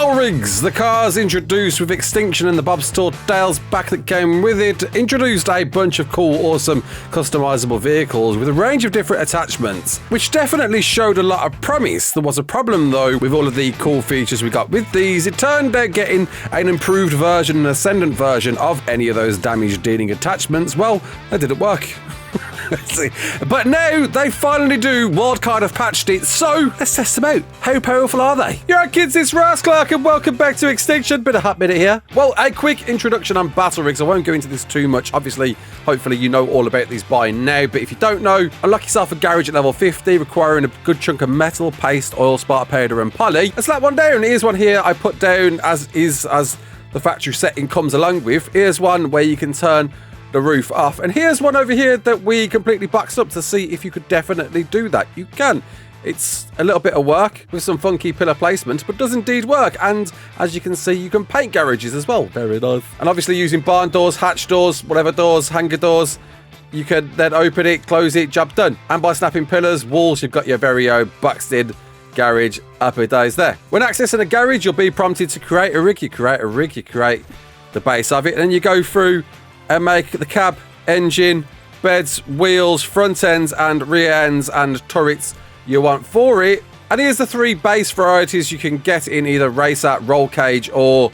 BattleRigs, the cars introduced with Extinction and the Bob's Tall Tales back that came with it, introduced a bunch of cool, awesome, customizable vehicles with a range of different attachments, which definitely showed a lot of promise. There was a problem though with all of the cool features we got with these. It turned out getting an improved version, an ascendant version of any of those damage dealing attachments, well, that didn't work. But now they finally do. Wildcard have patched it, so let's test them out. How powerful are they? Yeah, kids, it's Raasclark and welcome back to Extinction. Been a hot minute here. Well, a quick introduction on BattleRigs. I won't go into this too much. Obviously, hopefully you know all about these by now, but if you don't know, unlock yourself a garage at level 50, requiring a good chunk of metal, paste, oil, sparta powder, and poly. Let's slap one down. Here's one here I put down as the factory setting comes along with. Here's one where you can turn the roof off, and here's one over here that we completely boxed up to see if you could definitely do that. You can. It's a little bit of work with some funky pillar placement, but does indeed work. And as you can see, you can paint garages as well. Very nice. And obviously using barn doors, hatch doors, whatever doors, hangar doors, you can then open it, close it, job done. And by snapping pillars, walls, you've got your very own boxed in garage. Happy days there. When accessing a garage, you'll be prompted to create a rig. You create a rig, you create the base of it, and then you go through and make the cab, engine, beds, wheels, front ends and rear ends and turrets you want for it. And here's the 3 base varieties you can get in either racer, roll cage or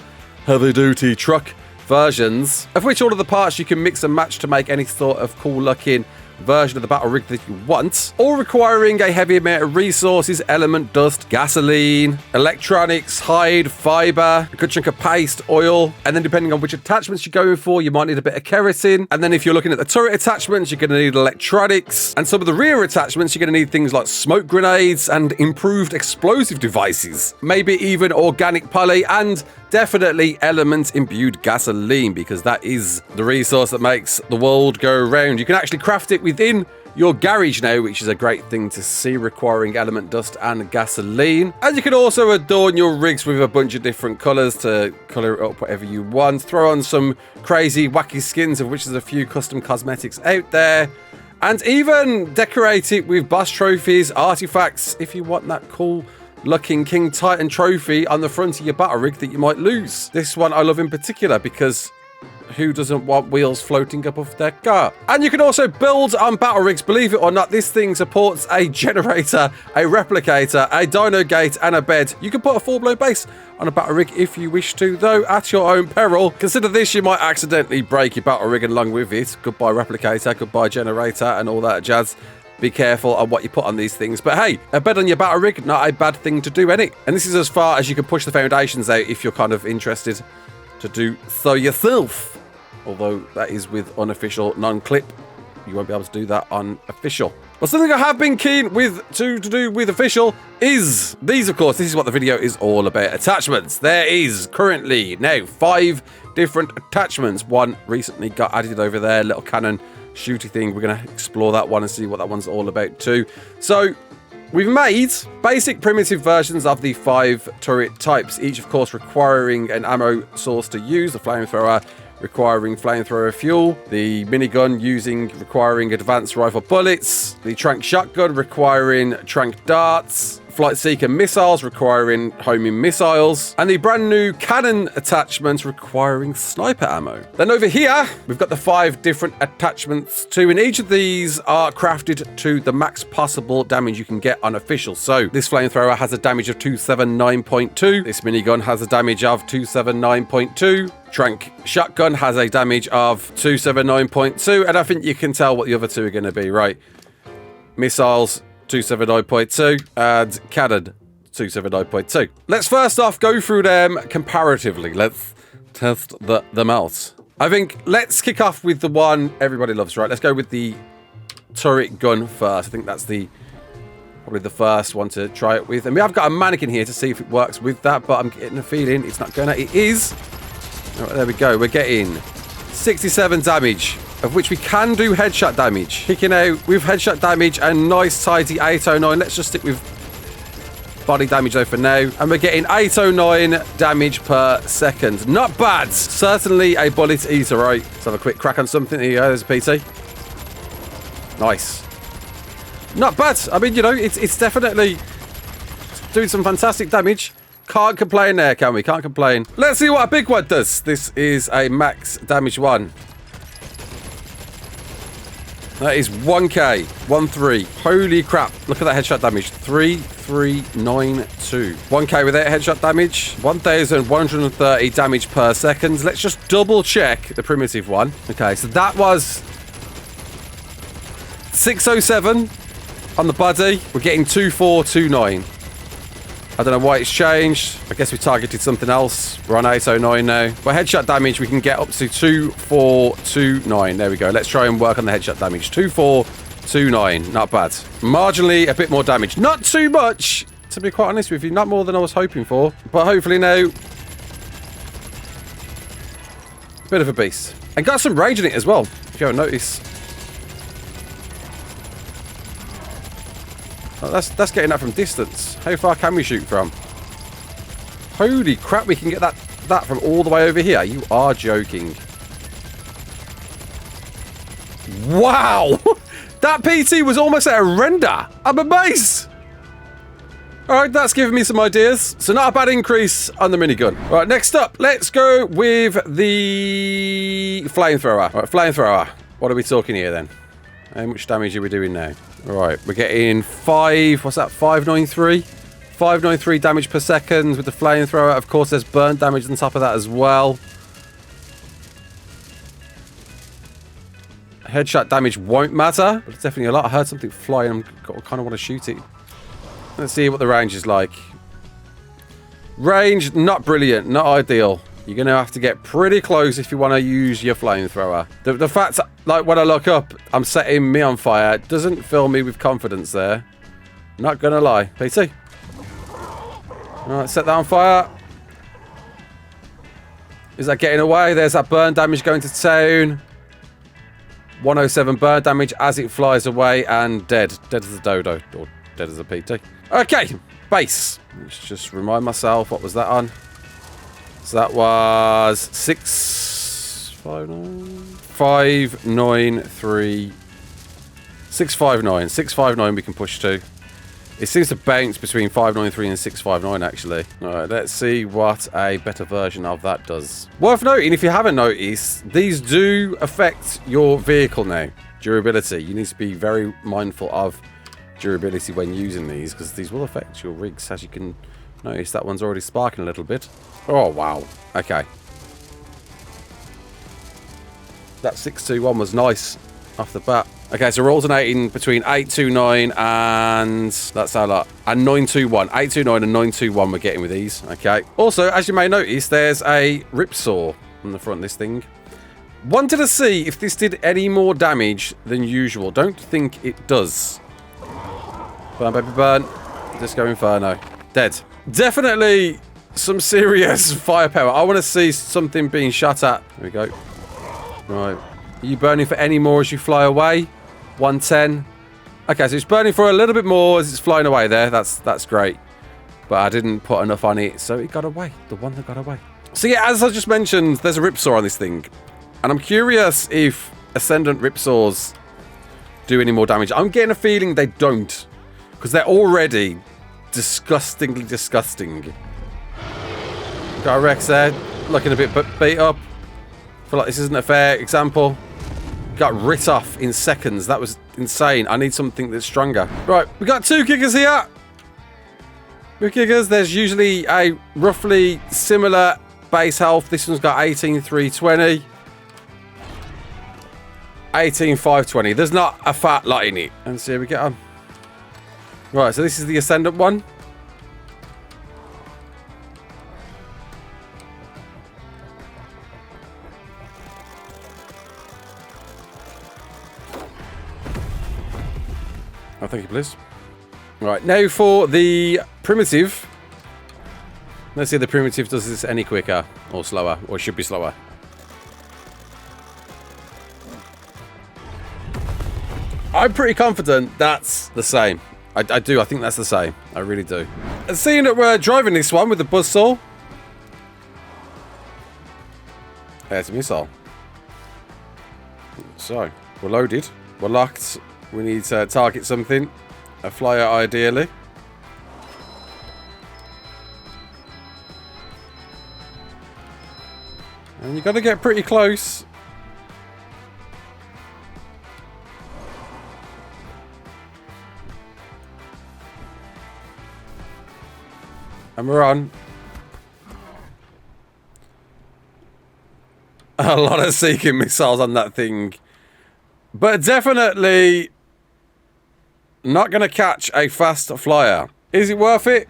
heavy duty truck versions, of which all of the parts you can mix and match to make any sort of cool looking version of the battle rig that you want, all requiring a heavy amount of resources, element, dust, gasoline, electronics, hide, fiber, a good chunk of paste, oil, and then depending on which attachments you're going for, you might need a bit of kerosene. And then if you're looking at the turret attachments, you're going to need electronics, and some of the rear attachments, you're going to need things like smoke grenades and improved explosive devices, maybe even organic poly, and definitely element imbued gasoline, because that is the resource that makes the world go round. You can actually craft it within your garage now, which is a great thing to see, requiring element, dust and gasoline. And you can also adorn your rigs with a bunch of different colors to color it up whatever you want. Throw on some crazy wacky skins, of which there's a few custom cosmetics out there, and even decorate it with boss trophies, artifacts, if you want that cool looking King Titan trophy on the front of your battle rig that you might lose. This one I love in particular because who doesn't want wheels floating above their car? And you can also build on battle rigs. Believe it or not, this thing supports a generator, a replicator, a dino gate and a bed. You can put a full-blown base on a battle rig if you wish to, though at your own peril. Consider this, you might accidentally break your battle rig along with it. Goodbye replicator, goodbye generator and all that jazz. Be careful on what you put on these things. But hey, a bed on your battle rig, not a bad thing to do, innit? And this is as far as you can push the foundations out if you're kind of interested to do so yourself. Although that is with unofficial non-clip. You won't be able to do that on official. But something I have been keen to do with official is these, of course. This is what the video is all about. Attachments. There is currently now 5 different attachments. One recently got added over there, little cannon shooty thing. We're going to explore that one and see what that one's all about too. So we've made basic primitive versions of the 5 turret types, each of course requiring an ammo source to use. The flamethrower requiring flamethrower fuel, the minigun requiring advanced rifle bullets, the Tranq-Shotgun requiring Tranq darts, Flightseeker Missiles requiring homing missiles, and the brand new cannon attachment requiring sniper ammo. Then over here, we've got the 5 different attachments too, and each of these are crafted to the max possible damage you can get on official. So this flamethrower has a damage of 279.2, this minigun has a damage of 279.2, Tranq-Shotgun has a damage of 279.2, and I think you can tell what the other 2 are going to be, right? Missiles 279.2 and cannon 279.2. Let's first off go through them comparatively. Let's test them out. I think let's kick off with the one everybody loves, right? Let's go with the turret gun first. I think that's probably the first one to try it with. And we have got a mannequin here to see if it works with that, but I'm getting a feeling it's not going to. It is. Right, there we go. We're getting 67 damage, of which we can do headshot damage. Kicking out with headshot damage and nice tidy 809. Let's just stick with body damage though for now. And we're getting 809 damage per second. Not bad. Certainly a bullet eater, right? Let's have a quick crack on something. Here you go, there's a PT. Nice. Not bad. I mean, you know, it's definitely doing some fantastic damage. Can't complain there, can we? Can't complain. Let's see what a big one does. This is a max damage one. That is 1k. 1-3. Holy crap. Look at that headshot damage. 3,392. 1k with that headshot damage. 1,130 damage per second. Let's just double check the primitive one. Okay, so that was 607 on the body. We're getting 2,429. I don't know why it's changed. I guess we targeted something else. We're on 809 now. But headshot damage, we can get up to 2,429. There we go. Let's try and work on the headshot damage. 2,429. Not bad. Marginally a bit more damage. Not too much, to be quite honest with you. Not more than I was hoping for. But hopefully now, bit of a beast. And got some range in it as well, if you haven't noticed. Oh, that's getting that from distance. How far can we shoot from? Holy crap, we can get that from all the way over here. You are joking. Wow! That PT was almost at a render. I'm amazed. Alright, that's giving me some ideas. So not a bad increase on the minigun. Alright, next up, let's go with the flamethrower. Alright, flamethrower. What are we talking here then? How much damage are we doing now? Alright, we're getting 593? 593 damage per second with the flamethrower. Of course, there's burn damage on top of that as well. Headshot damage won't matter, but it's definitely a lot. I heard something flying. I kind of want to shoot it. Let's see what the range is like. Range, not brilliant, not ideal. You're going to have to get pretty close if you want to use your flamethrower. The fact, like, when I look up, I'm setting me on fire, doesn't fill me with confidence there. Not going to lie. PT. Alright, set that on fire. Is that getting away? There's that burn damage going to town. 107 burn damage as it flies away and dead. Dead as a dodo. Or dead as a PT. Okay, base. Let's just remind myself, what was that on? So that was 593. 659. 659 we can push to. It seems to bounce between 593 and 659 actually. Alright, let's see what a better version of that does. Worth noting, if you haven't noticed, these do affect your vehicle now. Durability. You need to be very mindful of durability when using these, because these will affect your rigs. As you can notice, that one's already sparking a little bit. Oh, wow. Okay. That 621 was nice off the bat. Okay, so we're alternating between 829 and that's our lot. And 921. 829 and 921 we're getting with these. Okay. Also, as you may notice, there's a Ripsaw on the front of this thing. Wanted to see if this did any more damage than usual. Don't think it does. Burn, baby, burn. Disco Inferno. Dead. Definitely some serious firepower. I want to see something being shot at. There we go. Right. Are you burning for any more as you fly away? 110. Okay, so it's burning for a little bit more as it's flying away there. That's great. But I didn't put enough on it, so it got away. The one that got away. So yeah, as I just mentioned, there's a Ripsaw on this thing. And I'm curious if Ascendant Ripsaws do any more damage. I'm getting a feeling they don't. Because they're already disgustingly disgusting. Got a Rex there, looking a bit beat up. Feel like this isn't a fair example. Got writ off in seconds. That was insane. I need something that's stronger. Right, we got two kickers here. With kickers, there's usually a roughly similar base health. This one's got 18,320. 18,520. There's not a fat lot in it. And see how we get on. Right, so this is the Ascendant one. Oh, thank you, please. Right, now for the primitive. Let's see if the primitive does this any quicker or slower, or should be slower. I'm pretty confident that's the same. I do. I think that's the same. I really do. And seeing that we're driving this one with the buzzsaw. There's a missile. So, we're loaded. We're locked. We need to target something. A flyer, ideally. And you got to get pretty close. And we're on. A lot of seeking missiles on that thing. But definitely not going to catch a fast flyer. Is it worth it?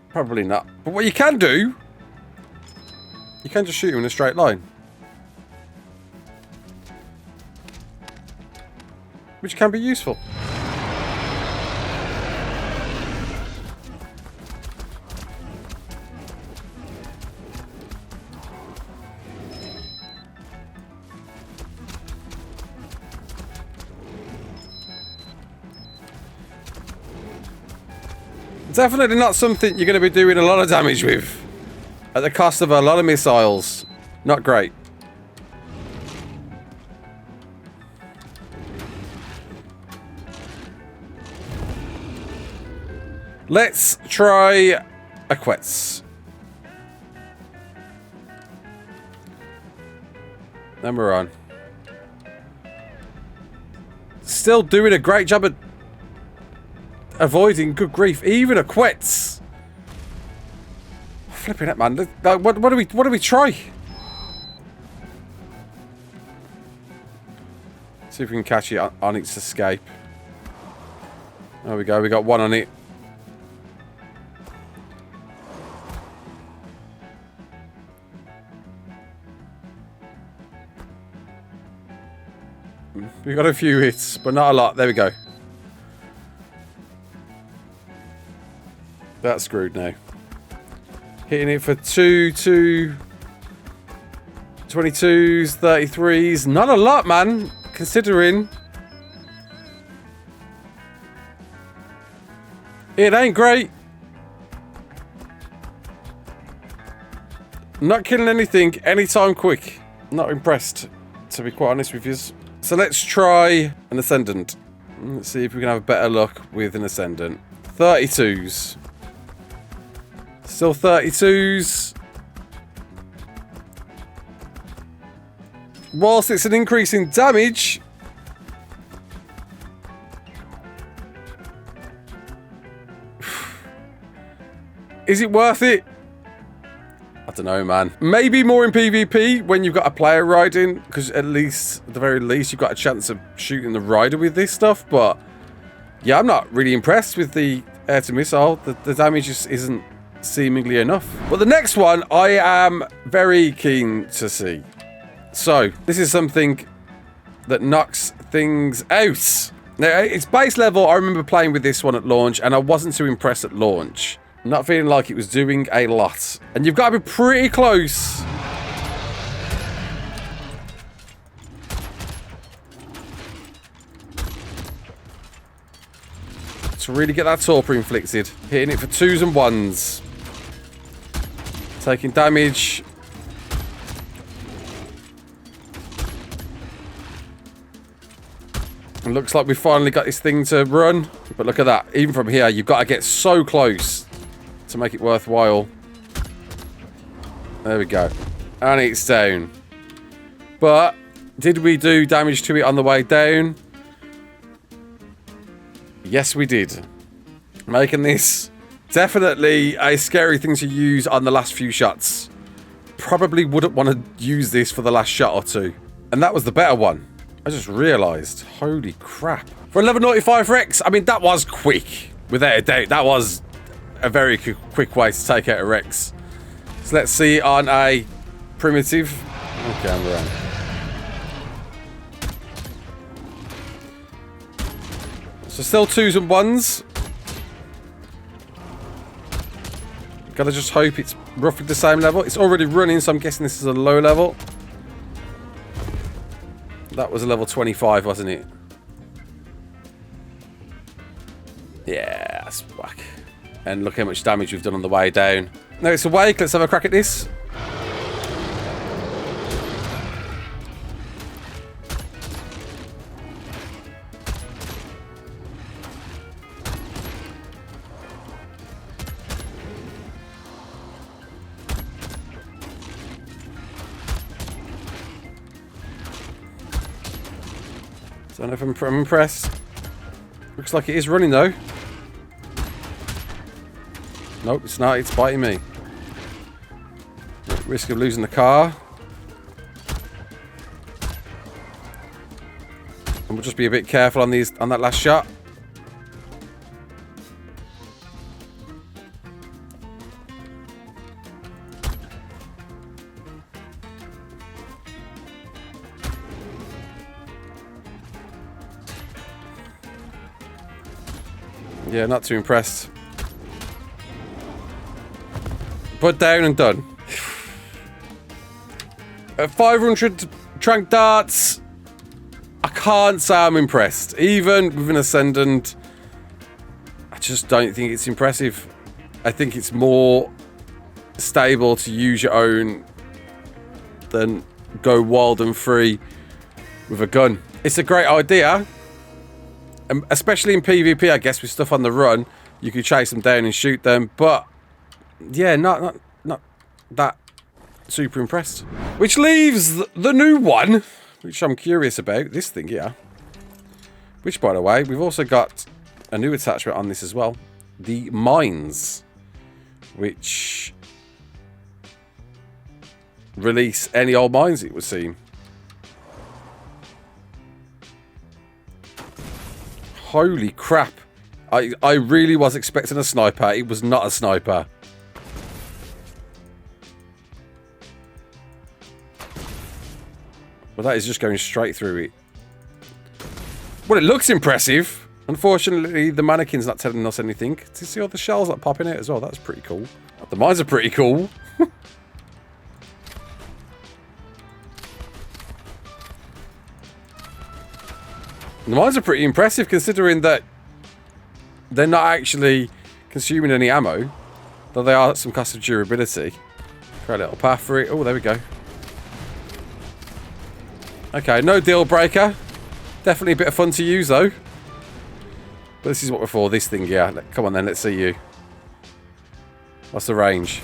Probably not. But what you can do, you can just shoot him in a straight line. Which can be useful. Definitely not something you're going to be doing a lot of damage with. At the cost of a lot of missiles. Not great. Let's try a quetz. Then we're on. Still doing a great job at avoiding, good grief, even a quetz. Flipping it, man. What do we try? See if we can catch it on its escape. There we go. We got one on it. We got a few hits, but not a lot. There we go. That's screwed now. Hitting it for 22s, 33s. Not a lot, man, considering it ain't great. Not killing anything anytime quick. Not impressed, to be quite honest with you. So let's try an Ascendant. Let's see if we can have a better luck with an Ascendant. 32s. Still 32s. Whilst it's an increase in damage, is it worth it? I don't know, man. Maybe more in PvP when you've got a player riding, because at the very least, you've got a chance of shooting the rider with this stuff. But yeah, I'm not really impressed with the air-to-missile. The damage just isn't seemingly enough. But the next one, I am very keen to see. So this is something that knocks things out. Now, its base level, I remember playing with this one at launch, and I wasn't too impressed at launch. Not feeling like it was doing a lot. And you've got to be pretty close to really get that torpor inflicted. Hitting it for 2s and 1s. Taking damage. It looks like we finally got this thing to run. But look at that. Even from here, you've got to get so close to make it worthwhile. There we go. And it's down. But did we do damage to it on the way down? Yes, we did. Making this definitely a scary thing to use on the last few shots. Probably wouldn't want to use this for the last shot or two. And that was the better one. I just realised. Holy crap. For 11.95 Rex, I mean, that was quick. Without a doubt. That was a very quick way to take out a Rex. So let's see on a primitive. Okay, I'm around. So still 2s and 1s. Gotta just hope it's roughly the same level. It's already running, so I'm guessing this is a low level. That was a level 25, wasn't it? Yeah, that's whack. And look how much damage we've done on the way down. Now it's awake. Let's have a crack at this. Don't know if I'm impressed. Looks like it is running though. Nope, it's not. It's biting me. Risk of losing the car. And we'll just be a bit careful on that last shot. Yeah, not too impressed. Put down and done. 500 Tranq darts. I can't say I'm impressed. Even with an Ascendant, I just don't think it's impressive. I think it's more stable to use your own than go wild and free with a gun. It's a great idea. Especially in PvP, I guess, with stuff on the run, you could chase them down and shoot them. But yeah, not that super impressed. Which leaves the new one, which I'm curious about. This thing here. Which, by the way, we've also got a new attachment on this as well. The mines, which release any old mines, it would seem. Holy crap. I really was expecting a sniper. It was not a sniper. Well, that is just going straight through it. Well, it looks impressive. Unfortunately, the mannequin's not telling us anything. Do you see all the shells that popping out as well? That's pretty cool. The mines are pretty cool. The mines are pretty impressive considering that they're not actually consuming any ammo, though they are some cost of durability. Try a little path for it. Oh, there we go. Okay, no deal breaker. Definitely a bit of fun to use though. But this is what we're for, this thing here. Come on then, let's see you. What's the range?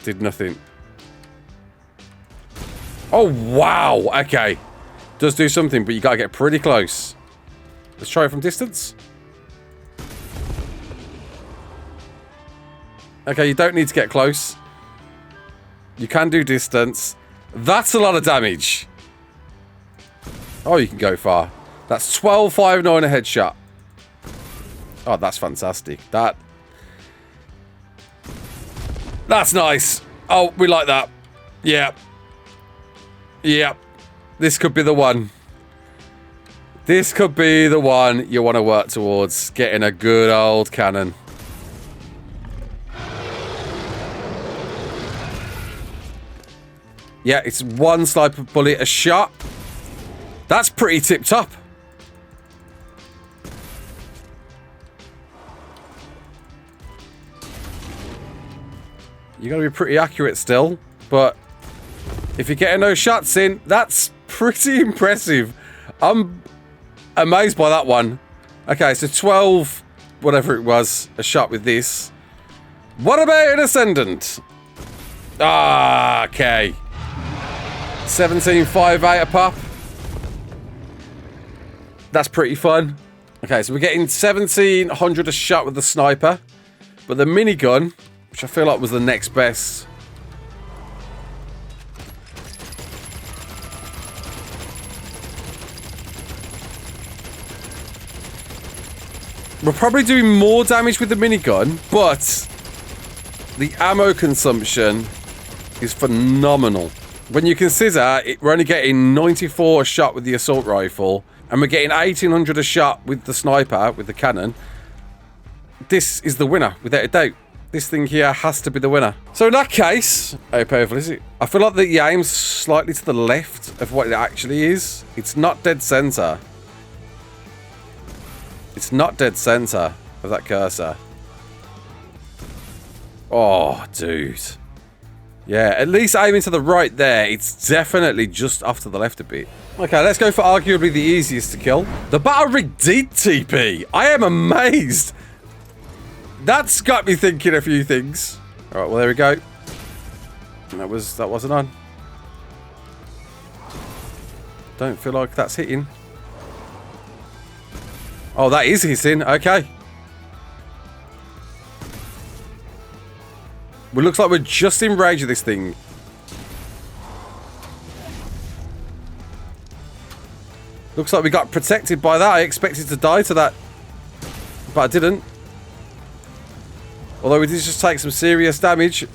Did nothing. Oh, wow. Okay. Does do something, but you gotta get pretty close. Let's try it from distance. Okay, you don't need to get close. You can do distance. That's a lot of damage. Oh, you can go far. That's 12.59 a headshot. Oh, that's fantastic. That's nice. Oh, we like that. Yeah. Yeah. This could be the one. This could be the one you want to work towards. Getting a good old cannon. Yeah, it's one sniper bullet a shot. That's pretty tip-top. You gotta be pretty accurate still, but if you're getting those shots in, that's pretty impressive. I'm amazed by that one. Okay, so 12, whatever it was, a shot with this. What about an Ascendant? Ah, okay. 17.58 a pop. That's pretty fun. Okay, so we're getting 1700 a shot with the sniper, but the minigun, which I feel like was the next best. We're probably doing more damage with the minigun, but the ammo consumption is phenomenal. When you consider we're only getting 94 a shot with the assault rifle, and we're getting 1800 a shot with the sniper, with the cannon, this is the winner, without a doubt. This thing here has to be the winner. So in that case, how powerful is it? I feel like the aim's slightly to the left of what it actually is. It's not dead center. It's not dead center of that cursor. Oh, dude. Yeah, at least aiming to the right there. It's definitely just off to the left a bit. Okay, let's go for arguably the easiest to kill. The battle rig did TP. I am amazed. That's got me thinking a few things. All right, well, there we go. That wasn't on. Don't feel like that's hitting. Oh, that is hitting. Okay. Well, looks like we're just in range of this thing. Looks like we got protected by that. I expected to die to that, but I didn't. Although we did just take some serious damage.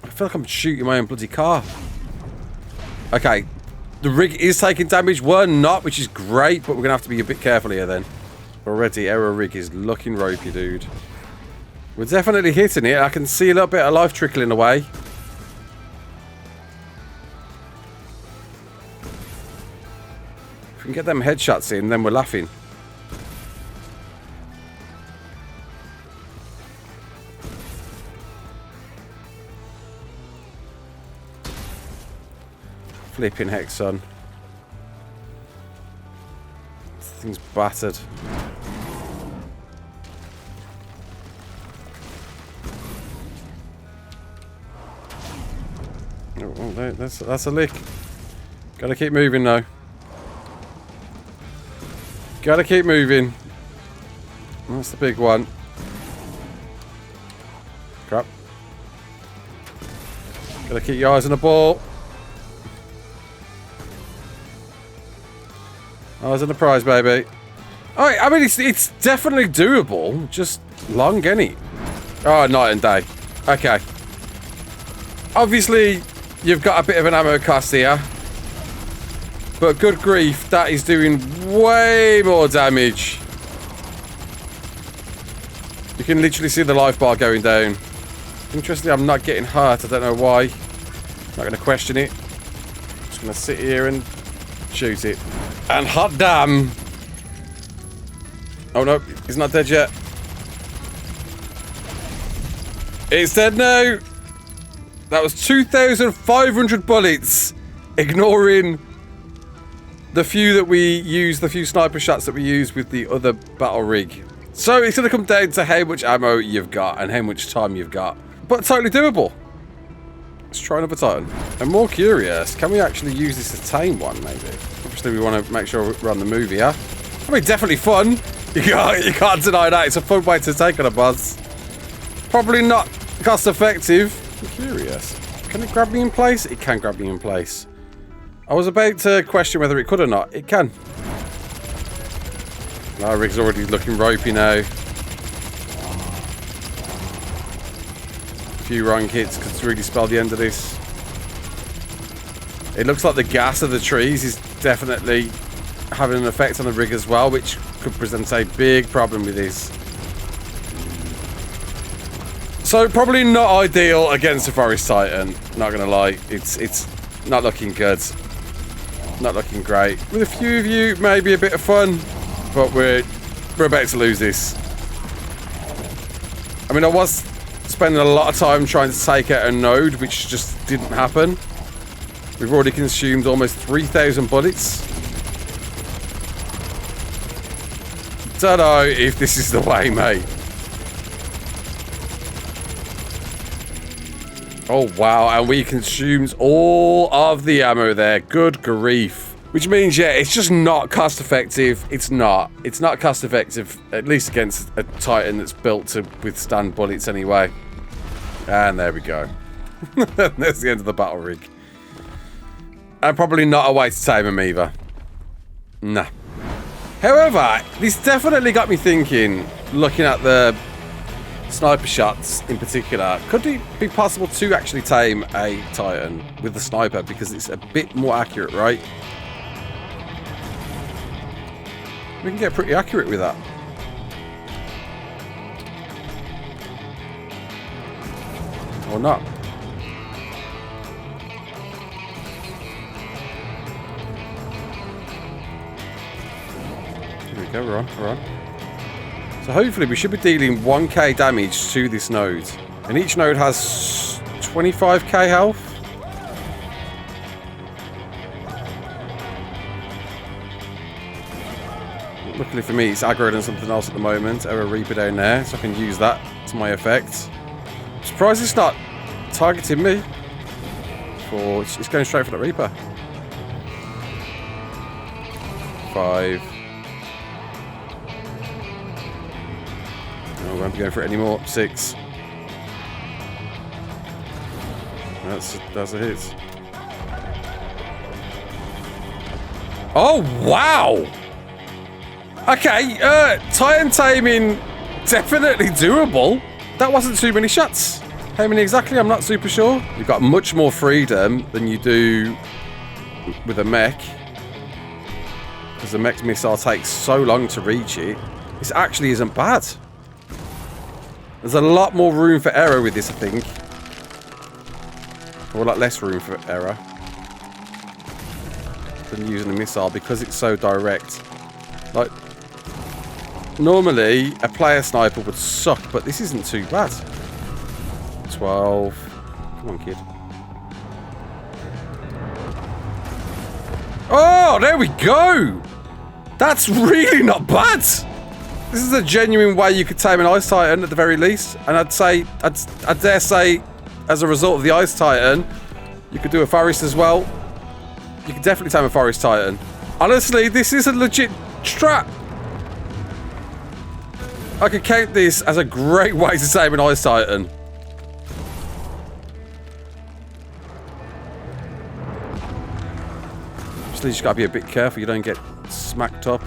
I feel like I'm shooting my own bloody car. Okay. The rig is taking damage. We're not, which is great, but we're going to have to be a bit careful here then. Already, our rig is looking ropey, dude. We're definitely hitting it. I can see a little bit of life trickling away. If we can get them headshots in, then we're laughing. Flipping heck, son. This thing's battered. Oh, that's a lick. Gotta keep moving now. Gotta keep moving. That's the big one. Crap. Gotta keep your eyes on the ball. Eyes on the prize, baby. Alright, I mean, it's definitely doable. Just long, ain't it? Oh, night and day. Okay. Obviously, you've got a bit of an ammo cost here. But good grief, that is doing way more damage. You can literally see the life bar going down. Interestingly, I'm not getting hurt. I don't know why. Not going to question it. Just going to sit here and shoot it. And hot damn. Oh no, he's not dead yet. It's dead now. That was 2,500 bullets, ignoring the few that we used, the few sniper shots that we used with the other battle rig. So it's going to come down to how much ammo you've got and how much time you've got. But totally doable. Let's try another Titan. I'm more curious, can we actually use this to tame one, maybe? Obviously, we want to make sure we're on the move here. I mean, definitely fun. You can't deny that. It's a fun way to take on a boss. Probably not cost effective. I'm curious. Can it grab me in place? It can grab me in place. I was about to question whether it could or not. It can. Our rig's already looking ropey now. A few wrong hits could really spell the end of this. It looks like the gas of the trees is definitely having an effect on the rig as well, which could present a big problem with this. So probably not ideal against a Forest Titan, not gonna lie. It's not looking good. Not looking great. With a few of you, maybe a bit of fun, but we're about to lose this. I mean, I was spending a lot of time trying to take out a node, which just didn't happen. We've already consumed almost 3,000 bullets. Don't know if this is the way, mate. Oh, wow. And we consumed all of the ammo there. Good grief. Which means, yeah, it's just not cost effective. It's not. It's not cost effective, at least against a Titan that's built to withstand bullets anyway. And there we go. That's the end of the battle rig. And probably not a way to tame him either. Nah. However, this definitely got me thinking, looking at the sniper shots in particular, could it be possible to actually tame a Titan with the sniper, because it's a bit more accurate, right? We can get pretty accurate with that. Or not. Here we go, we're on. So hopefully we should be dealing 1k damage to this node. And each node has 25k health. Luckily for me, it's aggroed on something else at the moment. A Reaper down there, so I can use that to my effect. I'm surprised it's not targeting me. It's going straight for the Reaper. 5. I won't be going for it anymore. 6. That's a hit. Oh, wow! Okay, Titan taming, definitely doable. That wasn't too many shots. How many exactly? I'm not super sure. You've got much more freedom than you do with a mech. Because the mech missile takes so long to reach it. This actually isn't bad. There's a lot more room for error with this, I think. Or a lot less room for error than using a missile because it's so direct. Like, normally a player sniper would suck, but this isn't too bad. 12. Come on, kid. Oh, there we go. That's really not bad. This is a genuine way you could tame an Ice Titan at the very least. And I'd dare say, as a result of the Ice Titan, you could do a Forest as well. You could definitely tame a Forest Titan. Honestly, this is a legit strat. I could count this as a great way to tame an Ice Titan. Obviously, you just gotta be a bit careful you don't get smacked up.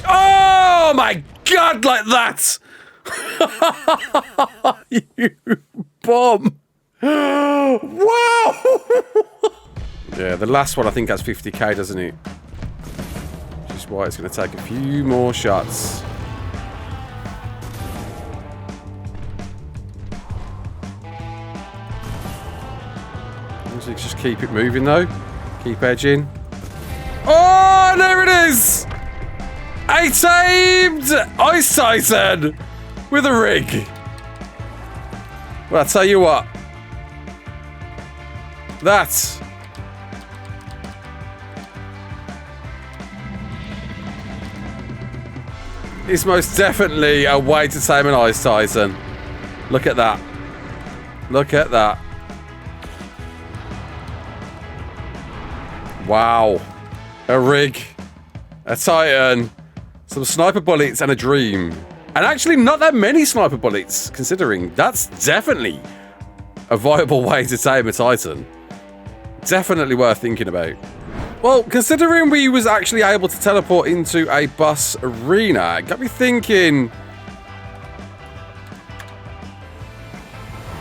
Oh my god, like that! You bomb! Wow! Yeah, the last one I think has 50k, doesn't it? Which is why it's going to take a few more shots. So just keep it moving though. Keep edging. Oh, there it is! A tamed Ice Titan with a rig. Well, I'll tell you what. That is most definitely a way to tame an Ice Titan. Look at that. Look at that. Wow. A rig. A Titan. Some sniper bullets and a dream. And actually not that many sniper bullets, considering that's definitely a viable way to tame a Titan. Definitely worth thinking about. Well, considering we was actually able to teleport into a boss arena, it got me thinking,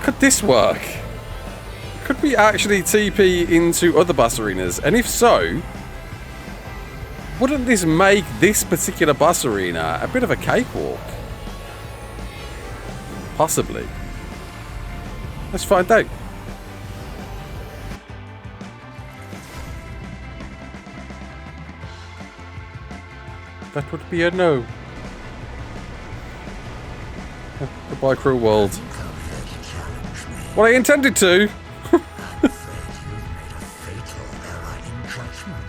could this work? Could we actually TP into other boss arenas? And if so, wouldn't this make this particular boss arena a bit of a cakewalk? Possibly. Let's find out. That would be a no. Goodbye, cruel world. Well, I intended to.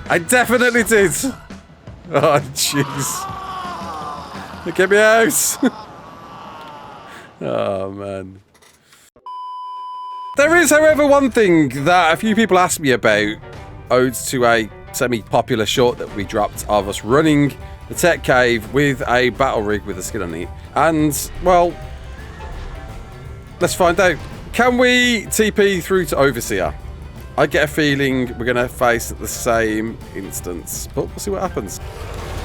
I definitely did. Oh, jeez. Get me out. Oh, man. There is, however, one thing that a few people asked me about, owed to a semi-popular short that we dropped of us running the Tek Cave with a battle rig with a skin on it. And, well, let's find out. Can we TP through to Overseer? I get a feeling we're going to face the same instance, but we'll see what happens.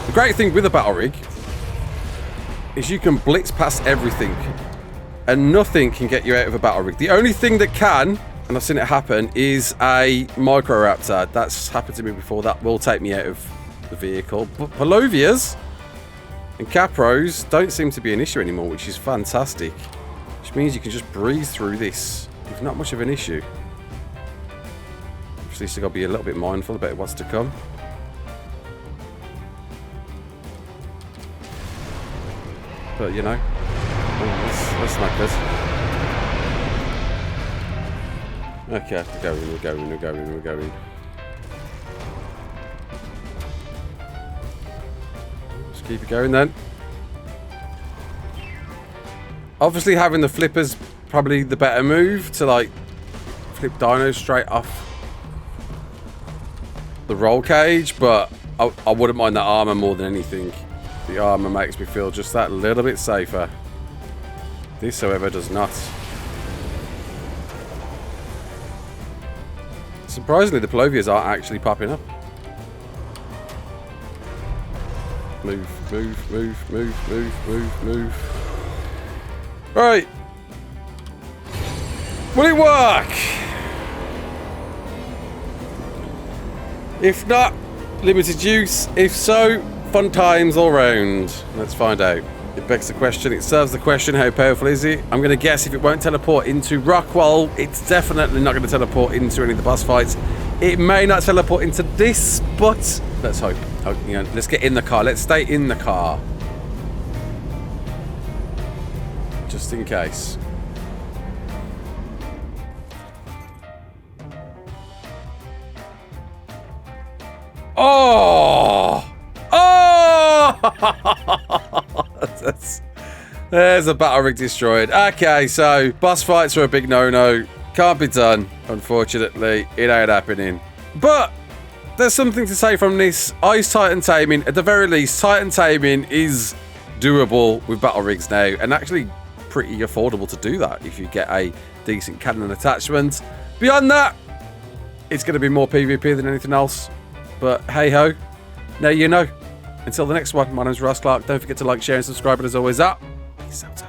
The great thing with a battle rig is you can blitz past everything and nothing can get you out of a battle rig. The only thing that can, and I've seen it happen, is a Microraptor. That's happened to me before. That will take me out of the vehicle. But Palovias and Capros don't seem to be an issue anymore, which is fantastic. Which means you can just breeze through this with not much of an issue. Obviously, still got to be a little bit mindful about what's to come. But, you know, that's not good. Okay, we're going. Just keep it going then. Obviously, having the flippers probably the better move to, like, flip dinos straight off the roll cage, but I wouldn't mind that armor more than anything. The armor makes me feel just that little bit safer. This, however, does not. Surprisingly, the Plovias aren't actually popping up. Move, move, move, move, move, move, move. Right. Will it work? If not, limited use. If so, fun times all round. Let's find out. It begs the question, it serves the question, how powerful is it? I'm going to guess if it won't teleport into Rockwell, it's definitely not going to teleport into any of the boss fights. It may not teleport into this, but let's hope. You know, let's get in the car. Let's stay in the car. Just in case. Oh! Oh! There's a battle rig destroyed. Okay, so boss fights are a big no-no. Can't be done, unfortunately. It ain't happening. But there's something to say from this. Ice Titan Taming, at the very least, Titan Taming is doable with battle rigs now, and actually pretty affordable to do that if you get a decent cannon attachment. Beyond that, it's going to be more PvP than anything else. But hey-ho, now you know. Until the next one, my name's Raasclark. Don't forget to like, share, and subscribe. And as always, peace out.